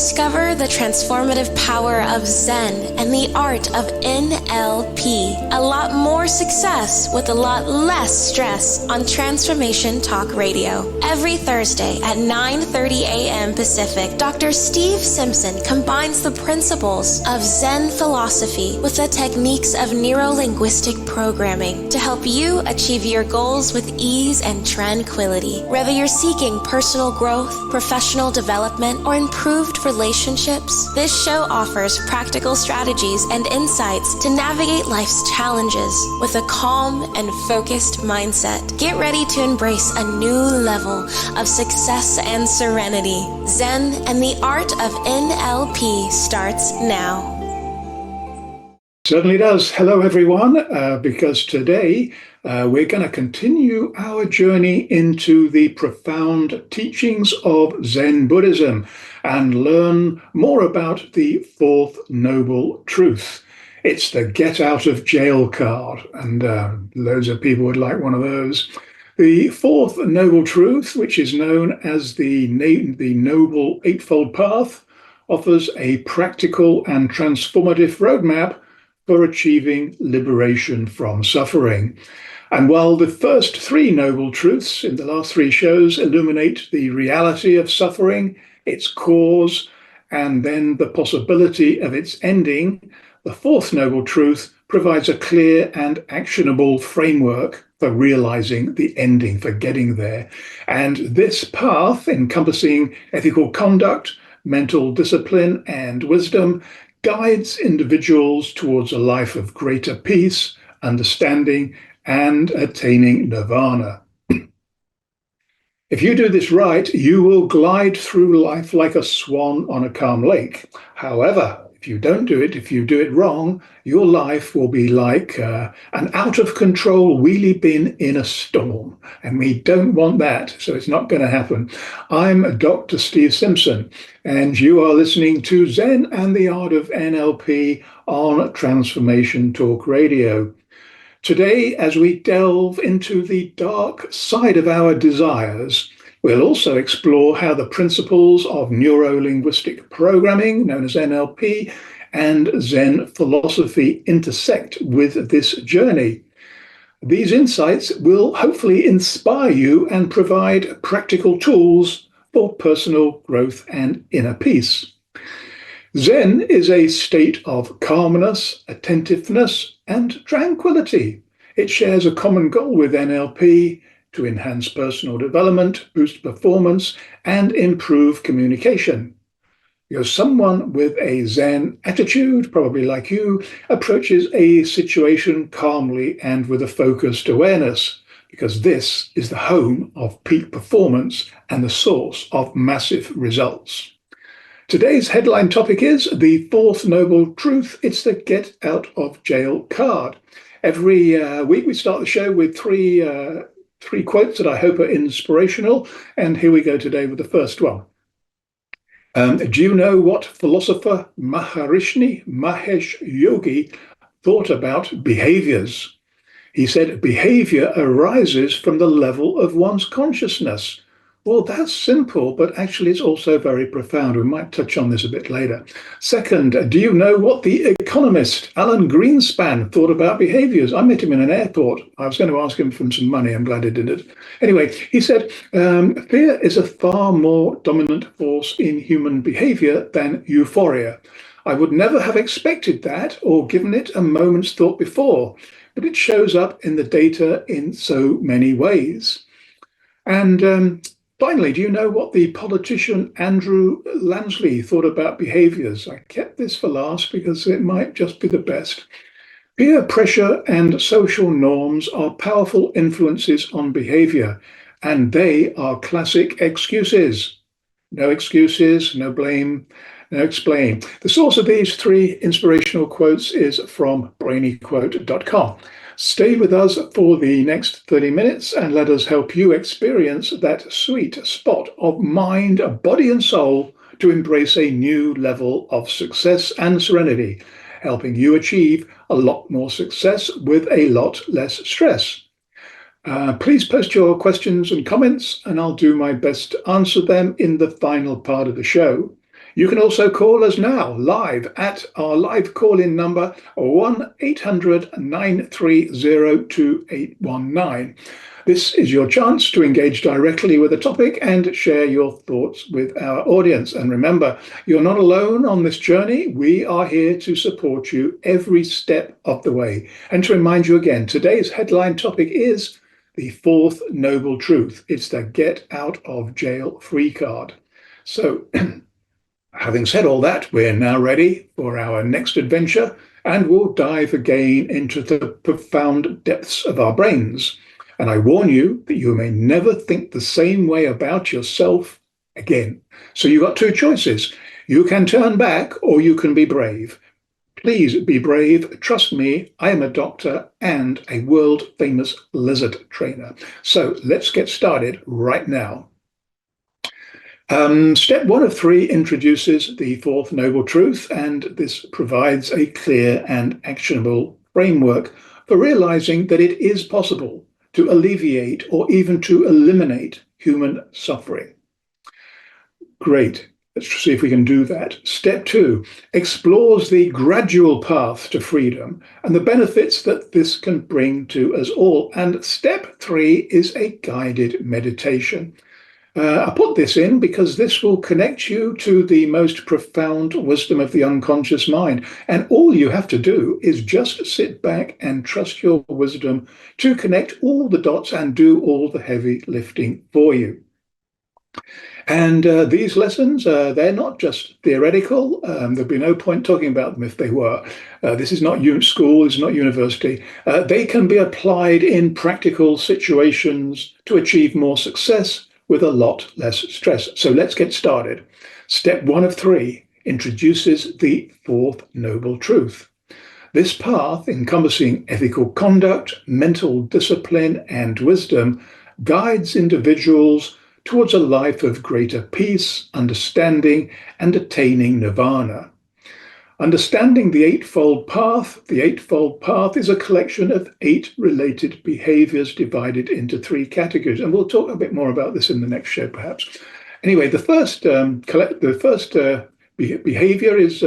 Discover the transformative power of Zen and the art of NLP. A lot more success with a lot less stress on Transformation Talk Radio. Every Thursday at 9:30 a.m. Pacific, Dr. Steve Simpson combines the principles of Zen philosophy with the techniques of neuro-linguistic programming to help you achieve your goals with ease and tranquility. Whether you're seeking personal growth, professional development, or improved relationships, this show offers practical strategies and insights to navigate life's challenges with a calm and focused mindset. Get ready to embrace a new level of success and serenity. Zen and the art of NLP starts now. Certainly does. Hello, everyone, because today we're going to continue our journey into the profound teachings of Zen Buddhism and learn more about the fourth noble truth. It's the get out of jail card, and loads of people would like one of those. The fourth noble truth, which is known as the Noble Eightfold Path, offers a practical and transformative roadmap for achieving liberation from suffering. And while the first three noble truths in the last three shows illuminate the reality of suffering, its cause, and then the possibility of its ending, the fourth noble truth provides a clear and actionable framework for realizing the ending, for getting there. And this path, encompassing ethical conduct, mental discipline, and wisdom, guides individuals towards a life of greater peace, understanding, and attaining nirvana. If you do this right, you will glide through life like a swan on a calm lake. However, if you don't do it, if you do it wrong, your life will be like an out-of-control wheelie bin in a storm. And we don't want that, so it's not going to happen. I'm Dr. Steve Simpson, and you are listening to Zen and the Art of NLP on Transformation Talk Radio. Today, as we delve into the dark side of our desires, we'll also explore how the principles of neuro-linguistic programming, known as NLP, and Zen philosophy intersect with this journey. These insights will hopefully inspire you and provide practical tools for personal growth and inner peace. Zen is a state of calmness, attentiveness, and tranquility. It shares a common goal with NLP to enhance personal development, boost performance, and improve communication. You're someone with a Zen attitude, probably like you, approaches a situation calmly and with a focused awareness, because this is the home of peak performance and the source of massive results. Today's headline topic is the fourth noble truth. It's the get out of jail card. Every week we start the show with three quotes that I hope are inspirational. And here we go today with the first one. Do you know what philosopher Maharishi Mahesh Yogi thought about behaviors? He said, behavior arises from the level of one's consciousness. Well, that's simple, but actually it's also very profound. We might touch on this a bit later. Second, do you know what the economist Alan Greenspan thought about behaviors? I met him in an airport. I was going to ask him for some money. I'm glad I didn't. Anyway, he said, fear is a far more dominant force in human behavior than euphoria. I would never have expected that or given it a moment's thought before, but it shows up in the data in so many ways. And finally, do you know what the politician Andrew Lansley thought about behaviors? I kept this for last because it might just be the best. Peer pressure and social norms are powerful influences on behavior, and they are classic excuses. No excuses, no blame, no explain. The source of these three inspirational quotes is from brainyquote.com. Stay with us for the next 30 minutes and let us help you experience that sweet spot of mind, body, and soul to embrace a new level of success and serenity, helping you achieve a lot more success with a lot less stress. Please post your questions and comments, and I'll do my best to answer them in the final part of the show. You can also call us now live at our live call-in number 1-800-930-2819. This is your chance to engage directly with the topic and share your thoughts with our audience. And remember, you're not alone on this journey. We are here to support you every step of the way. And to remind you again, today's headline topic is the fourth noble truth. It's the get out of jail free card. So having said all that, we're now ready for our next adventure, and we'll dive again into the profound depths of our brains. And I warn you that you may never think the same way about yourself again. So you've got two choices. You can turn back or you can be brave. Please be brave. Trust me, I am a doctor and a world-famous lizard trainer. So let's get started right now. Step 1 of 3 introduces the fourth noble truth, and this provides a clear and actionable framework for realizing that it is possible to alleviate or even to eliminate human suffering. Great. Let's see if we can do that. Step 2 explores the gradual path to freedom and the benefits that this can bring to us all. And step 3 is a guided meditation. I put this in because this will connect you to the most profound wisdom of the unconscious mind. And all you have to do is just sit back and trust your wisdom to connect all the dots and do all the heavy lifting for you. And these lessons, they're not just theoretical. There'd be no point talking about them if they were. This is not school, it's not university. They can be applied in practical situations to achieve more success with a lot less stress. So let's get started. Step 1 of 3 introduces the fourth noble truth. This path, encompassing ethical conduct, mental discipline, and wisdom, guides individuals towards a life of greater peace, understanding, and attaining nirvana. Understanding the Eightfold Path. The Eightfold Path is a collection of 8 related behaviors divided into 3 categories. And we'll talk a bit more about this in the next show, perhaps. Anyway, the first behavior is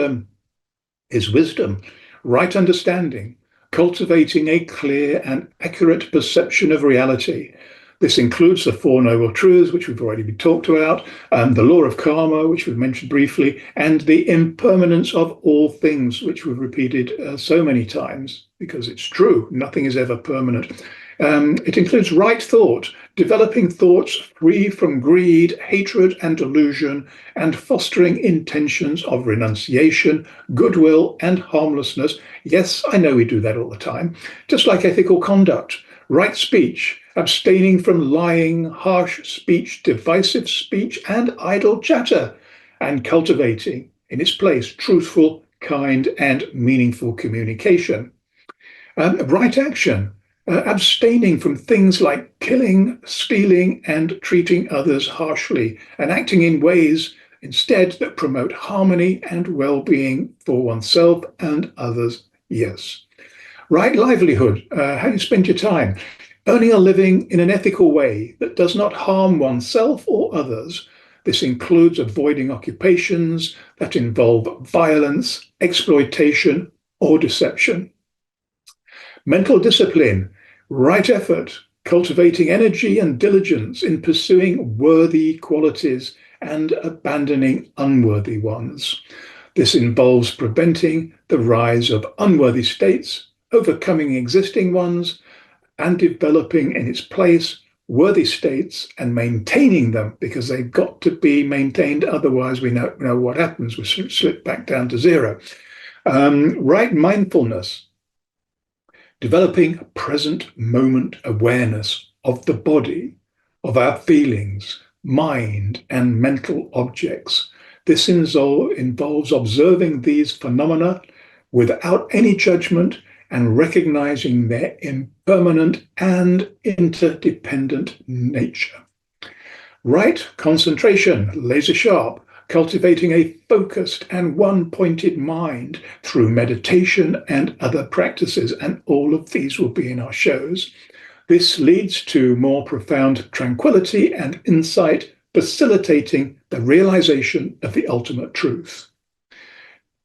wisdom, right understanding, cultivating a clear and accurate perception of reality. This includes the Four Noble Truths, which we've already been talked about, the law of karma, which we've mentioned briefly, and the impermanence of all things, which we've repeated so many times, because it's true, nothing is ever permanent. It includes right thought, developing thoughts free from greed, hatred, and delusion, and fostering intentions of renunciation, goodwill, and harmlessness. Yes, I know we do that all the time. Just like ethical conduct, right speech, abstaining from lying, harsh speech, divisive speech, and idle chatter, and cultivating, in its place, truthful, kind, and meaningful communication. Right action, abstaining from things like killing, stealing, and treating others harshly, and acting in ways instead that promote harmony and well-being for oneself and others. Yes. Right livelihood, how you spend your time, earning a living in an ethical way that does not harm oneself or others. This includes avoiding occupations that involve violence, exploitation, or deception. Mental discipline, right effort, cultivating energy and diligence in pursuing worthy qualities and abandoning unworthy ones. This involves preventing the rise of unworthy states, overcoming existing ones, and developing in its place worthy states and maintaining them, because they've got to be maintained. Otherwise, we know what happens. We slip back down to zero. Right mindfulness, developing present moment awareness of the body, of our feelings, mind, and mental objects. This involves observing these phenomena without any judgment and recognizing their impermanent and interdependent nature. Right concentration, laser sharp, cultivating a focused and one-pointed mind through meditation and other practices, and all of these will be in our shows. This leads to more profound tranquility and insight facilitating the realization of the ultimate truth.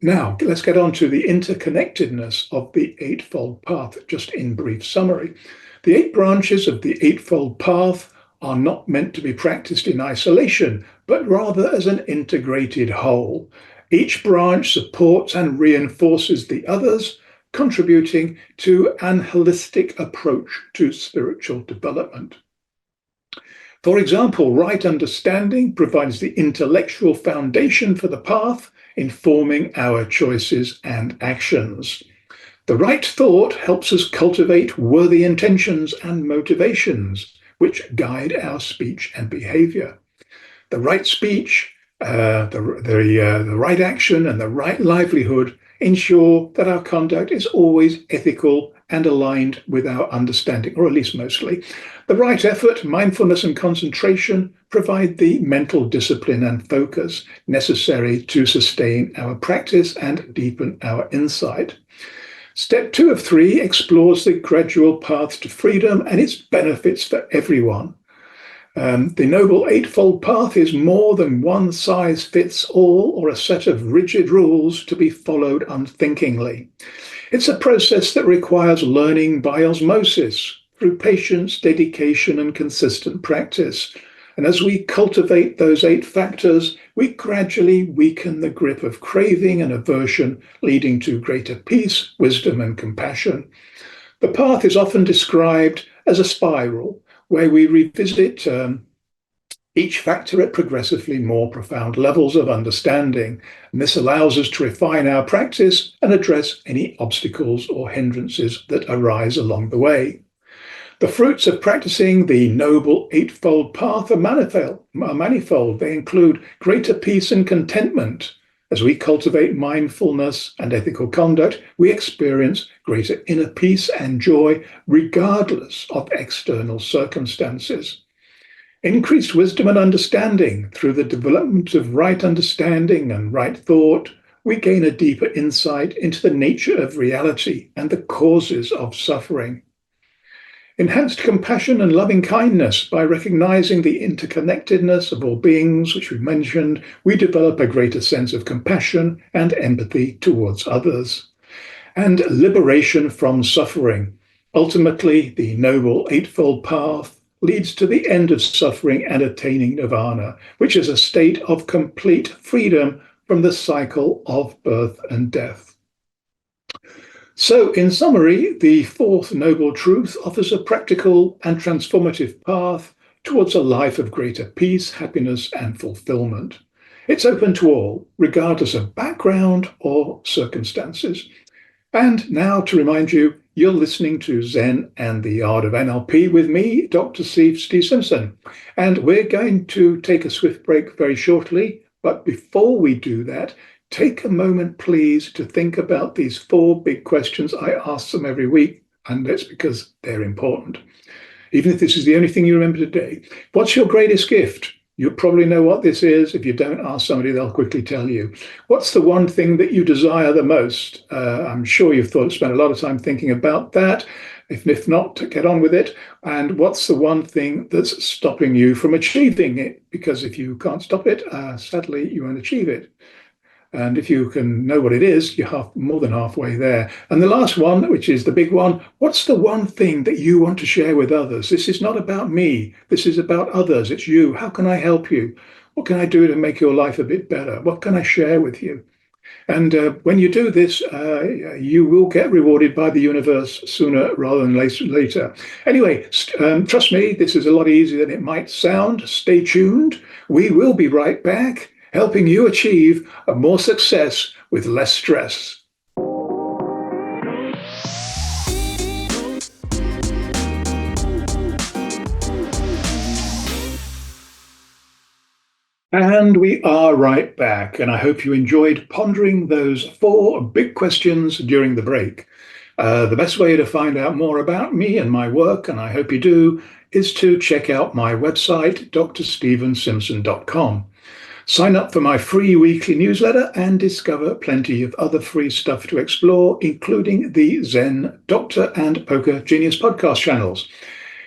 Now, let's get on to the interconnectedness of the Eightfold Path, just in brief summary. The 8 branches of the Eightfold Path are not meant to be practiced in isolation, but rather as an integrated whole. Each branch supports and reinforces the others, contributing to an holistic approach to spiritual development. For example, right understanding provides the intellectual foundation for the path, informing our choices and actions. The right thought helps us cultivate worthy intentions and motivations, which guide our speech and behavior. The right speech, the right action, and the right livelihood ensure that our conduct is always ethical and aligned with our understanding, or at least mostly. The right effort, mindfulness, and concentration provide the mental discipline and focus necessary to sustain our practice and deepen our insight. Step 2 of 3 explores the gradual path to freedom and its benefits for everyone. The Noble Eightfold Path is more than one size fits all or a set of rigid rules to be followed unthinkingly. It's a process that requires learning by osmosis through patience, dedication, and consistent practice. And as we cultivate those 8 factors, we gradually weaken the grip of craving and aversion, leading to greater peace, wisdom, and compassion. The path is often described as a spiral, where we revisit each factor at progressively more profound levels of understanding. And this allows us to refine our practice and address any obstacles or hindrances that arise along the way. The fruits of practicing the Noble Eightfold Path are manifold. They include greater peace and contentment. As we cultivate mindfulness and ethical conduct, we experience greater inner peace and joy regardless of external circumstances. Increased wisdom and understanding. Through the development of right understanding and right thought, we gain a deeper insight into the nature of reality and the causes of suffering. Enhanced compassion and loving kindness. By recognizing the interconnectedness of all beings, which we mentioned, we develop a greater sense of compassion and empathy towards others. And liberation from suffering. Ultimately, the Noble Eightfold Path leads to the end of suffering and attaining nirvana, which is a state of complete freedom from the cycle of birth and death. So, in summary, the 4th Noble Truth offers a practical and transformative path towards a life of greater peace, happiness, and fulfillment. It's open to all, regardless of background or circumstances. And now, to remind you, you're listening to Zen and the Art of NLP with me, Dr. Steve Simpson. And we're going to take a swift break very shortly. But before we do that, take a moment, please, to think about these 4 big questions. I ask them every week, and that's because they're important. Even if this is the only thing you remember today. What's your greatest gift? You'll probably know what this is. If you don't ask somebody, they'll quickly tell you. What's the one thing that you desire the most? I'm sure you've spent a lot of time thinking about that. If not, get on with it. And what's the one thing that's stopping you from achieving it? Because if you can't stop it, sadly, you won't achieve it. And if you can know what it is, you're more than halfway there. And the last one, which is the big one, what's the one thing that you want to share with others? This is not about me. This is about others. It's you. How can I help you? What can I do to make your life a bit better? What can I share with you? And when you do this, you will get rewarded by the universe sooner rather than later. Anyway, trust me, this is a lot easier than it might sound. Stay tuned. We will be right back, helping you achieve more success with less stress. And we are right back, and I hope you enjoyed pondering those 4 big questions during the break. The best way to find out more about me and my work, and I hope you do, is to check out my website, drstephensimpson.com. Sign up for my free weekly newsletter and discover plenty of other free stuff to explore, including the Zen, Doctor, and Poker Genius podcast channels.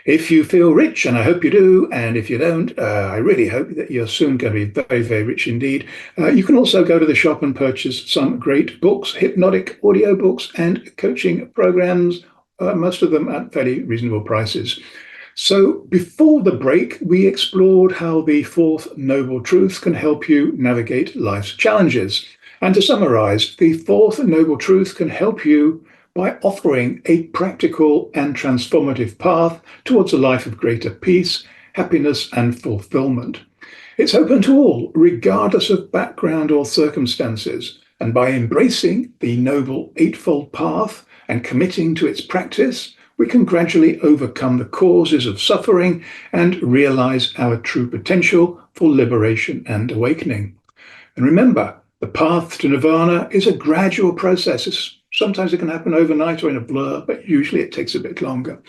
If you feel rich, and I hope you do, and if you don't, I really hope that you're soon going to be very, very rich indeed. You can also go to the shop and purchase some great books, hypnotic audio books, and coaching programs, most of them at fairly reasonable prices. So before the break, we explored how the fourth noble truth can help you navigate life's challenges. And to summarize, the fourth noble truth can help you by offering a practical and transformative path towards a life of greater peace, happiness, and fulfillment. It's open to all, regardless of background or circumstances. And by embracing the noble Eightfold Path and committing to its practice, we can gradually overcome the causes of suffering and realize our true potential for liberation and awakening. And remember, the path to nirvana is a gradual process. Sometimes it can happen overnight or in a blur, but usually it takes a bit longer.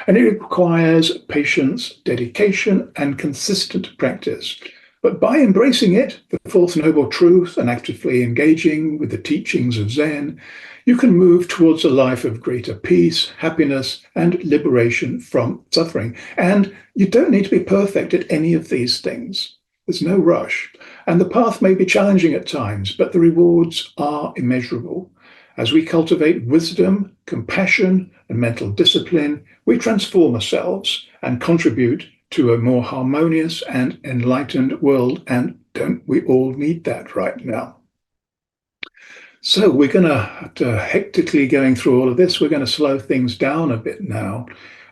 And it requires patience, dedication, and consistent practice. But by embracing it, the fourth noble truth, and actively engaging with the teachings of Zen, you can move towards a life of greater peace, happiness, and liberation from suffering. And you don't need to be perfect at any of these things. There's no rush. And the path may be challenging at times, but the rewards are immeasurable. As we cultivate wisdom, compassion, and mental discipline, we transform ourselves and contribute to a more harmonious and enlightened world. And don't we all need that right now? So we're going to, after hectically going through all of this, we're going to slow things down a bit now.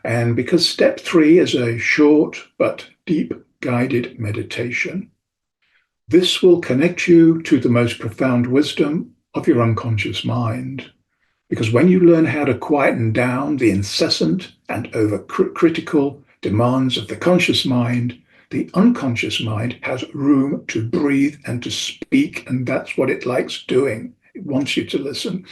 And because step 3 is a short but deep guided meditation, this will connect you to the most profound wisdom of your unconscious mind. Because when you learn how to quieten down the incessant and overcritical demands of the conscious mind, the unconscious mind has room to breathe and to speak, and that's what it likes doing. It wants you to listen.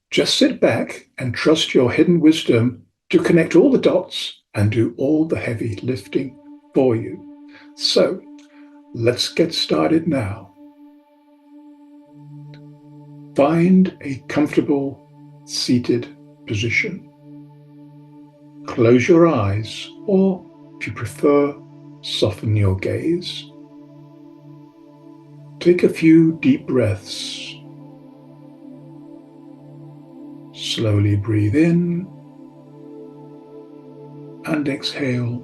Just sit back and trust your hidden wisdom to connect all the dots and do all the heavy lifting for you. So, let's get started now. Find a comfortable seated position. Close your eyes, or if you prefer, soften your gaze. Take a few deep breaths. Slowly breathe in and exhale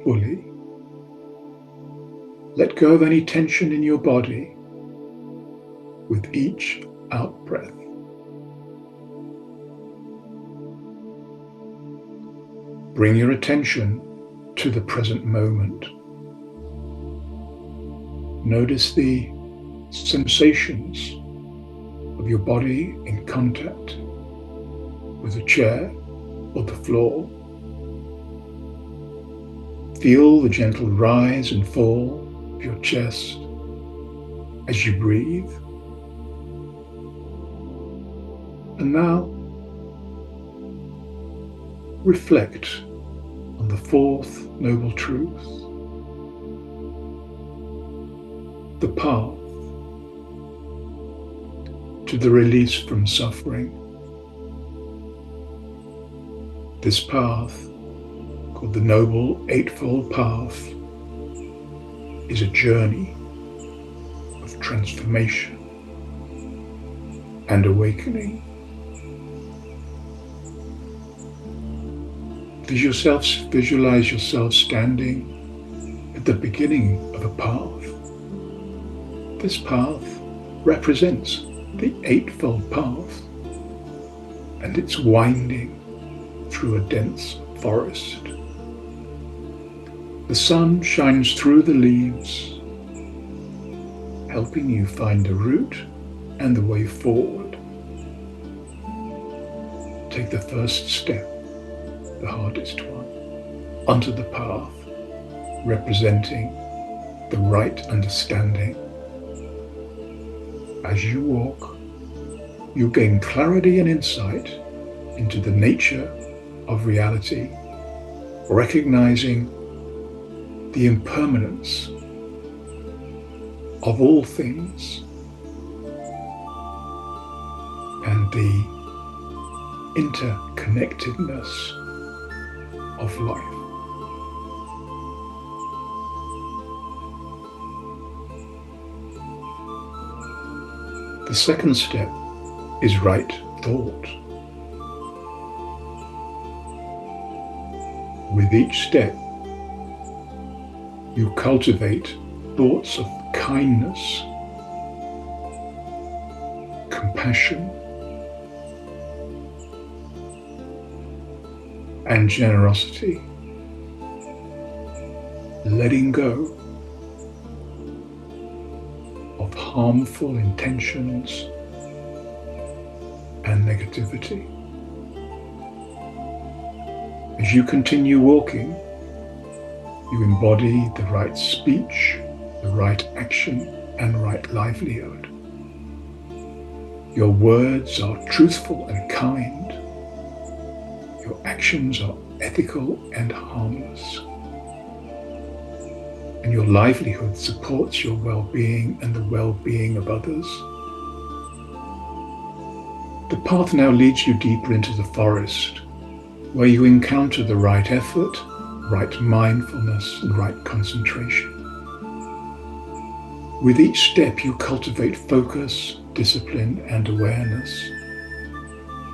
fully. Let go of any tension in your body with each out-breath. Bring your attention to the present moment. Notice the sensations of your body in contact with the chair or the floor. Feel the gentle rise and fall of your chest as you breathe. And now, reflect on the fourth noble truth, the path to the release from suffering. This path, called the Noble Eightfold Path, is a journey of transformation and awakening. Visualize yourself standing at the beginning of a path. This path represents the Eightfold Path, and it's winding through a dense forest. The sun shines through the leaves, helping you find the route and the way forward. Take the first step, the hardest one, onto the path, representing the right understanding. As you walk, you gain clarity and insight into the nature of reality, recognizing the impermanence of all things and the interconnectedness of life. The second step is right thought. With each step, you cultivate thoughts of kindness, compassion, and generosity, letting go of harmful intentions and negativity. As you continue walking, you embody the right speech, the right action, and right livelihood. Your words are truthful and kind. Your actions are ethical and harmless. And your livelihood supports your well-being and the well-being of others. The path now leads you deeper into the forest, where you encounter the right effort, right mindfulness, and right concentration. With each step, you cultivate focus, discipline, and awareness,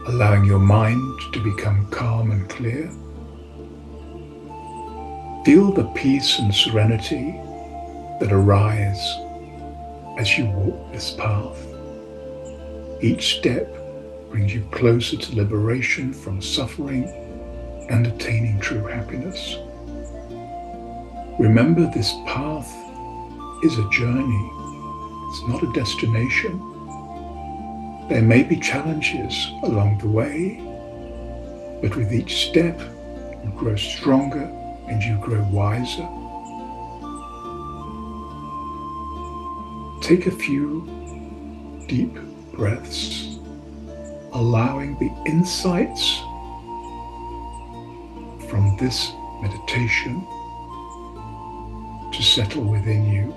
allowing your mind to become calm and clear. Feel the peace and serenity that arise as you walk this path. Each step brings you closer to liberation from suffering and attaining true happiness. Remember, this path is a journey. It's not a destination. There may be challenges along the way, but with each step, you grow stronger and you grow wiser. Take a few deep breaths, allowing the insights from this meditation to settle within you.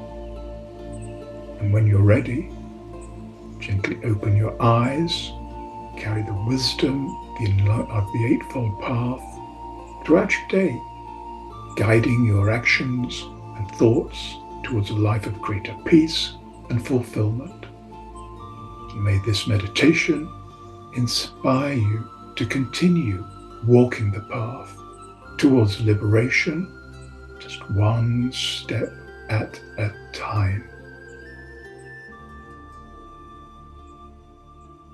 And when you're ready, gently open your eyes, carry the wisdom of the Eightfold Path throughout your day, guiding your actions and thoughts towards a life of greater peace and fulfillment. May this meditation inspire you to continue walking the path towards liberation, just one step at a time.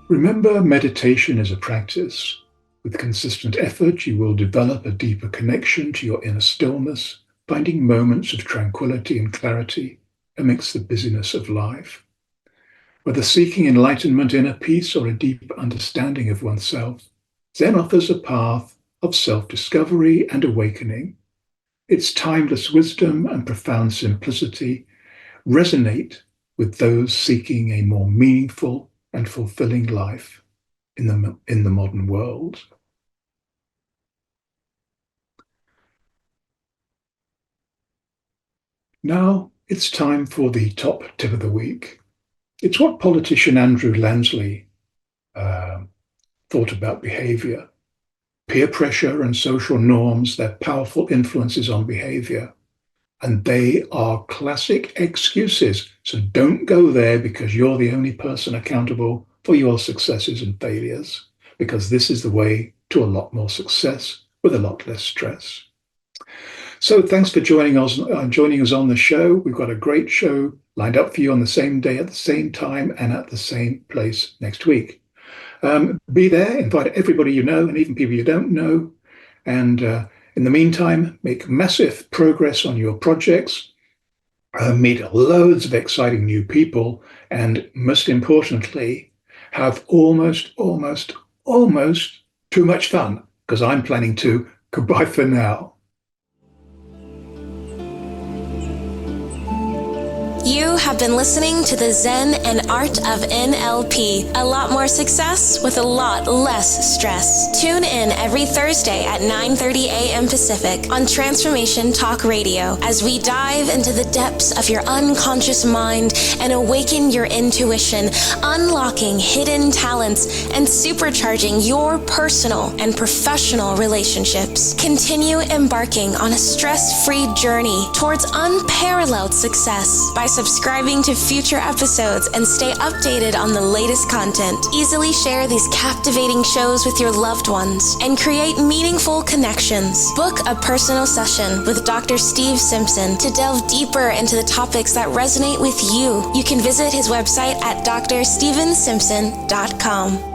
Remember, meditation is a practice. With consistent effort, you will develop a deeper connection to your inner stillness, finding moments of tranquility and clarity amidst the busyness of life. Whether seeking enlightenment, inner peace, or a deep understanding of oneself, Zen offers a path of self-discovery and awakening. Its timeless wisdom and profound simplicity resonate with those seeking a more meaningful and fulfilling life in the modern world. Now it's time for the top tip of the week. It's what politician Andrew Lansley thought about behavior. Peer pressure and social norms, they're powerful influences on behavior, and they are classic excuses. So don't go there because you're the only person accountable for your successes and failures, because this is the way to a lot more success with a lot less stress. So thanks for joining us on the show. We've got a great show lined up for you on the same day, at the same time, and at the same place next week. Be there, invite everybody you know, and even people you don't know. And in the meantime, make massive progress on your projects, meet loads of exciting new people, and most importantly, have almost too much fun, because I'm planning to. Goodbye for now. You have have been listening to the Zen and Art of NLP. A lot more success with a lot less stress. Tune in every Thursday at 9:30 a.m. Pacific on Transformation Talk Radio as we dive into the depths of your unconscious mind and awaken your intuition, unlocking hidden talents and supercharging your personal and professional relationships. Continue embarking on a stress-free journey towards unparalleled success by subscribing to future episodes and stay updated on the latest content. Easily share these captivating shows with your loved ones and create meaningful connections. Book a personal session with Dr. Steve Simpson to delve deeper into the topics that resonate with you. You can visit his website at drstevensimpson.com.